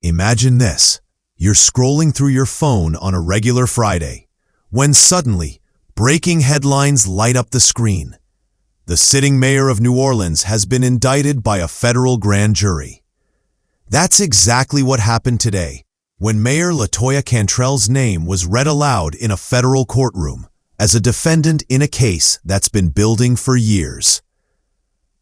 Imagine this. You're scrolling through your phone on a regular Friday, when suddenly, breaking headlines light up the screen. The sitting mayor of New Orleans has been indicted by a federal grand jury. That's exactly what happened today, when Mayor LaToya Cantrell's name was read aloud in a federal courtroom as a defendant in a case that's been building for years.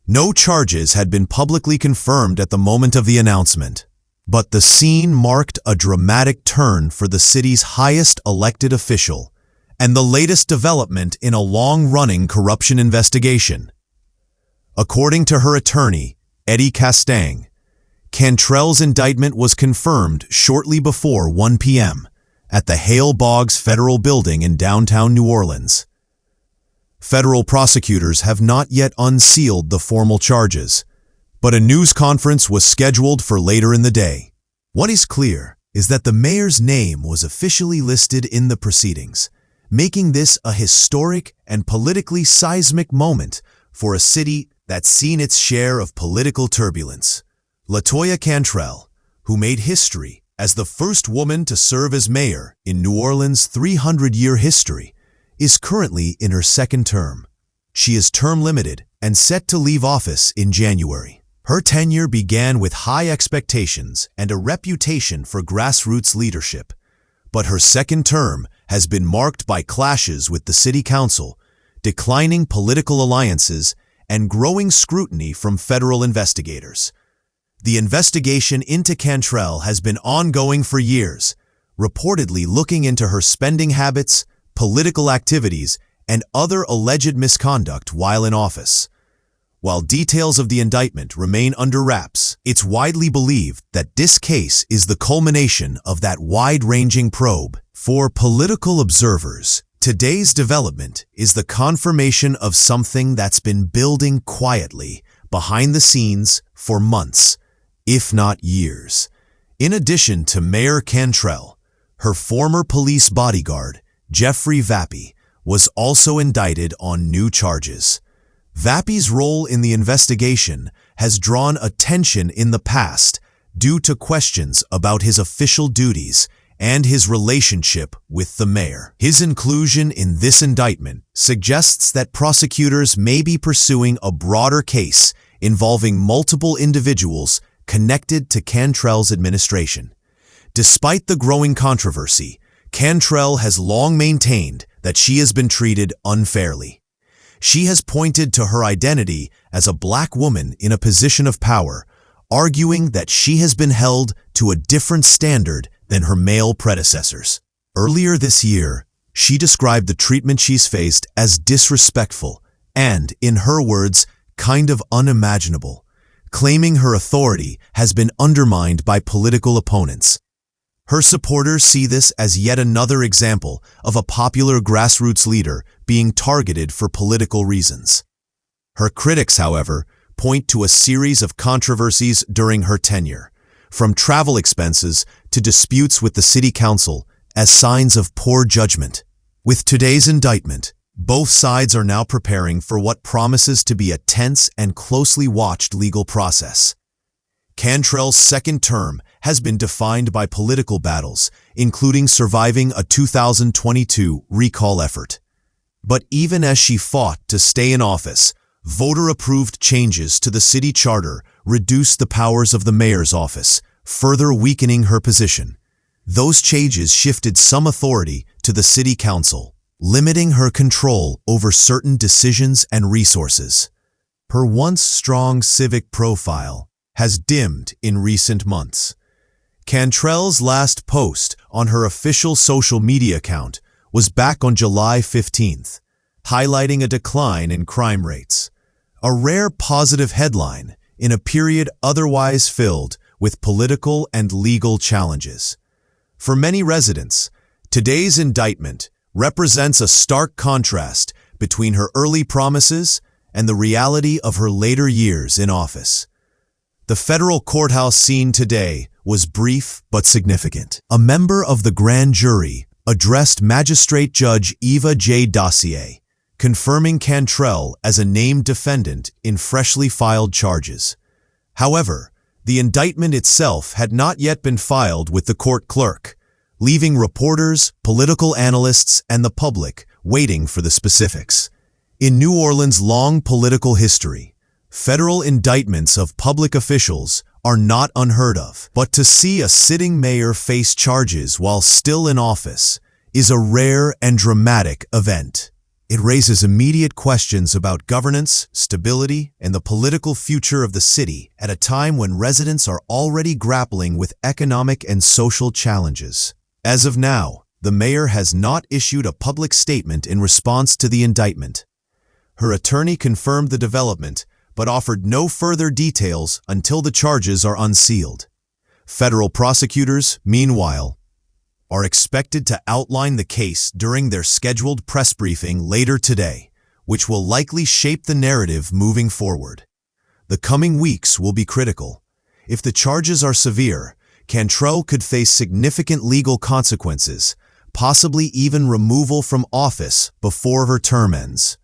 No charges had been publicly confirmed at the moment of the announcement, but the scene marked a dramatic turn for the city's highest elected official and the latest development in a long-running corruption investigation. According to her attorney, Eddie Castang, Cantrell's indictment was confirmed shortly before 1 p.m. at the Hale Boggs Federal Building in downtown New Orleans. Federal prosecutors have not yet unsealed the formal charges, but a news conference was scheduled for later in the day. What is clear is that the mayor's name was officially listed in the proceedings, making this a historic and politically seismic moment for a city that's seen its share of political turbulence. LaToya Cantrell, who made history as the first woman to serve as mayor in New Orleans' 300-year history, is currently in her second term. She is term-limited and set to leave office in January. Her tenure began with high expectations and a reputation for grassroots leadership, but her second term has been marked by clashes with the city council, declining political alliances, and growing scrutiny from federal investigators. The investigation into Cantrell has been ongoing for years, reportedly looking into her spending habits, political activities, and other alleged misconduct while in office. While details of the indictment remain under wraps, it's widely believed that this case is the culmination of that wide-ranging probe. For political observers, today's development is the confirmation of something that's been building quietly behind the scenes for months, if not years. In addition to Mayor Cantrell, her former police bodyguard, Jeffrey Vappie, was also indicted on new charges. Vappie's role in the investigation has drawn attention in the past due to questions about his official duties and his relationship with the mayor. His inclusion in this indictment suggests that prosecutors may be pursuing a broader case involving multiple individuals connected to Cantrell's administration. Despite the growing controversy, Cantrell has long maintained that she has been treated unfairly. She has pointed to her identity as a black woman in a position of power, arguing that she has been held to a different standard than her male predecessors. Earlier this year, she described the treatment she's faced as disrespectful and, in her words, kind of unimaginable, claiming her authority has been undermined by political opponents. Her supporters see this as yet another example of a popular grassroots leader being targeted for political reasons. Her critics, however, point to a series of controversies during her tenure, from travel expenses to disputes with the city council, as signs of poor judgment. With today's indictment, both sides are now preparing for what promises to be a tense and closely watched legal process. Cantrell's second term has been defined by political battles, including surviving a 2022 recall effort. But even as she fought to stay in office, voter-approved changes to the city charter reduced the powers of the mayor's office, further weakening her position. Those changes shifted some authority to the city council, limiting her control over certain decisions and resources. Her once strong civic profile has dimmed in recent months. Cantrell's last post on her official social media account was back on July 15th, highlighting a decline in crime rates, a rare positive headline in a period otherwise filled with political and legal challenges. For many residents, today's indictment represents a stark contrast between her early promises and the reality of her later years in office. The federal courthouse scene today was brief but significant. A member of the grand jury addressed Magistrate Judge Eva J. Dossier, confirming Cantrell as a named defendant in freshly filed charges. However, The indictment itself had not yet been filed with the court clerk, leaving reporters, political analysts, and the public waiting for the specifics. In New Orleans' long political history, federal indictments of public officials are not unheard of. But to see a sitting mayor face charges while still in office is a rare and dramatic event. It raises immediate questions about governance, stability, and the political future of the city at a time when residents are already grappling with economic and social challenges. As of now, the mayor has not issued a public statement in response to the indictment. Her attorney confirmed the development, but offered no further details until the charges are unsealed. Federal prosecutors, meanwhile, are expected to outline the case during their scheduled press briefing later today, which will likely shape the narrative moving forward. The coming weeks will be critical. If the charges are severe, Cantrell could face significant legal consequences, possibly even removal from office before her term ends.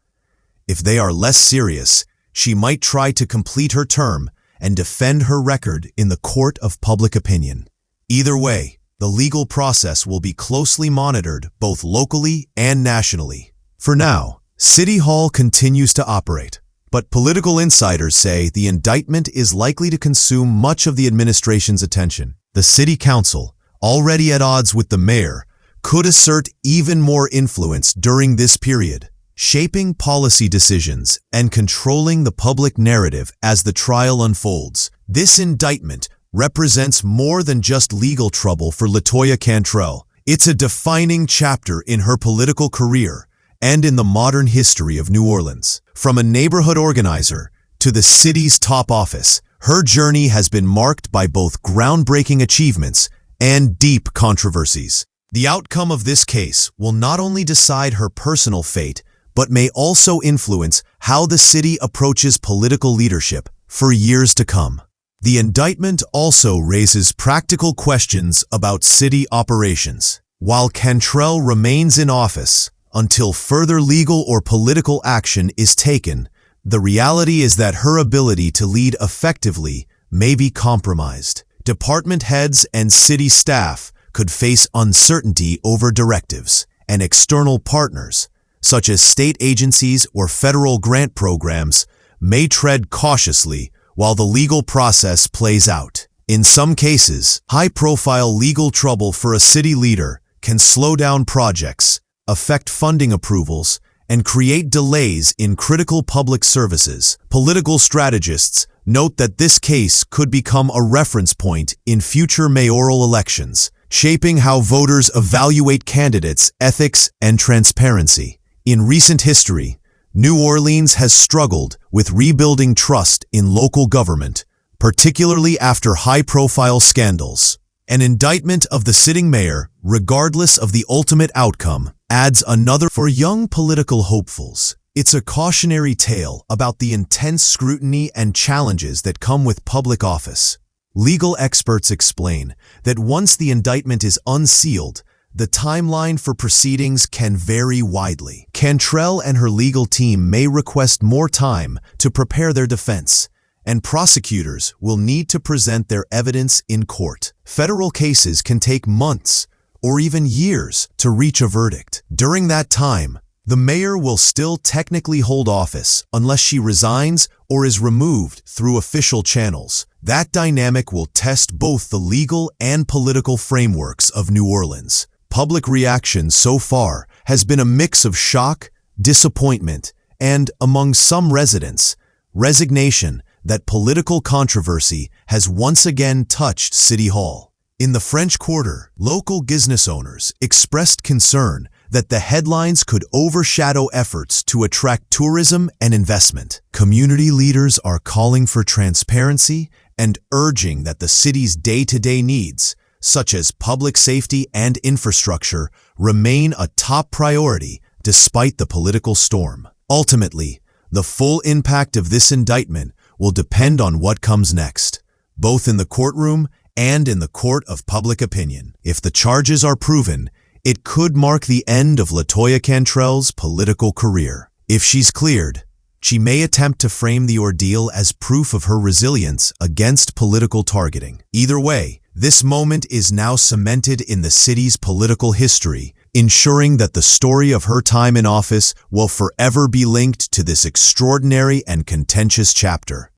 If they are less serious, she might try to complete her term and defend her record in the court of public opinion. Either way, the legal process will be closely monitored both locally and nationally. For now, City Hall continues to operate, but political insiders say the indictment is likely to consume much of the administration's attention. The City Council, already at odds with the mayor, could assert even more influence during this period, shaping policy decisions and controlling the public narrative as the trial unfolds. This indictment represents more than just legal trouble for LaToya Cantrell. It's a defining chapter in her political career and in the modern history of New Orleans. From a neighborhood organizer to the city's top office, her journey has been marked by both groundbreaking achievements and deep controversies. The outcome of this case will not only decide her personal fate, but may also influence how the city approaches political leadership for years to come. The indictment also raises practical questions about city operations. While Cantrell remains in office until further legal or political action is taken, the reality is that her ability to lead effectively may be compromised. Department heads and city staff could face uncertainty over directives, and external partners, such as state agencies or federal grant programs, may tread cautiously while the legal process plays out. In some cases, high-profile legal trouble for a city leader can slow down projects, affect funding approvals, and create delays in critical public services. Political strategists note that this case could become a reference point in future mayoral elections, shaping how voters evaluate candidates' ethics and transparency. In recent history, New Orleans has struggled with rebuilding trust in local government, particularly after high-profile scandals. An indictment of the sitting mayor, regardless of the ultimate outcome, adds another for young political hopefuls. It's a cautionary tale about the intense scrutiny and challenges that come with public office. Legal experts explain that once the indictment is unsealed, the timeline for proceedings can vary widely. Cantrell and her legal team may request more time to prepare their defense, and prosecutors will need to present their evidence in court. Federal cases can take months or even years to reach a verdict. During that time, the mayor will still technically hold office unless she resigns or is removed through official channels. That dynamic will test both the legal and political frameworks of New Orleans. Public reaction so far has been a mix of shock, disappointment, and, among some residents, resignation that political controversy has once again touched City Hall. In the French Quarter, local business owners expressed concern that the headlines could overshadow efforts to attract tourism and investment. Community leaders are calling for transparency and urging that the city's day-to-day needs, such as public safety and infrastructure, remain a top priority despite the political storm. Ultimately, the full impact of this indictment will depend on what comes next, both in the courtroom and in the court of public opinion. If the charges are proven, it could mark the end of LaToya Cantrell's political career. If she's cleared, She may attempt to frame the ordeal as proof of her resilience against political targeting. Either way, this moment is now cemented in the city's political history, ensuring that the story of her time in office will forever be linked to this extraordinary and contentious chapter.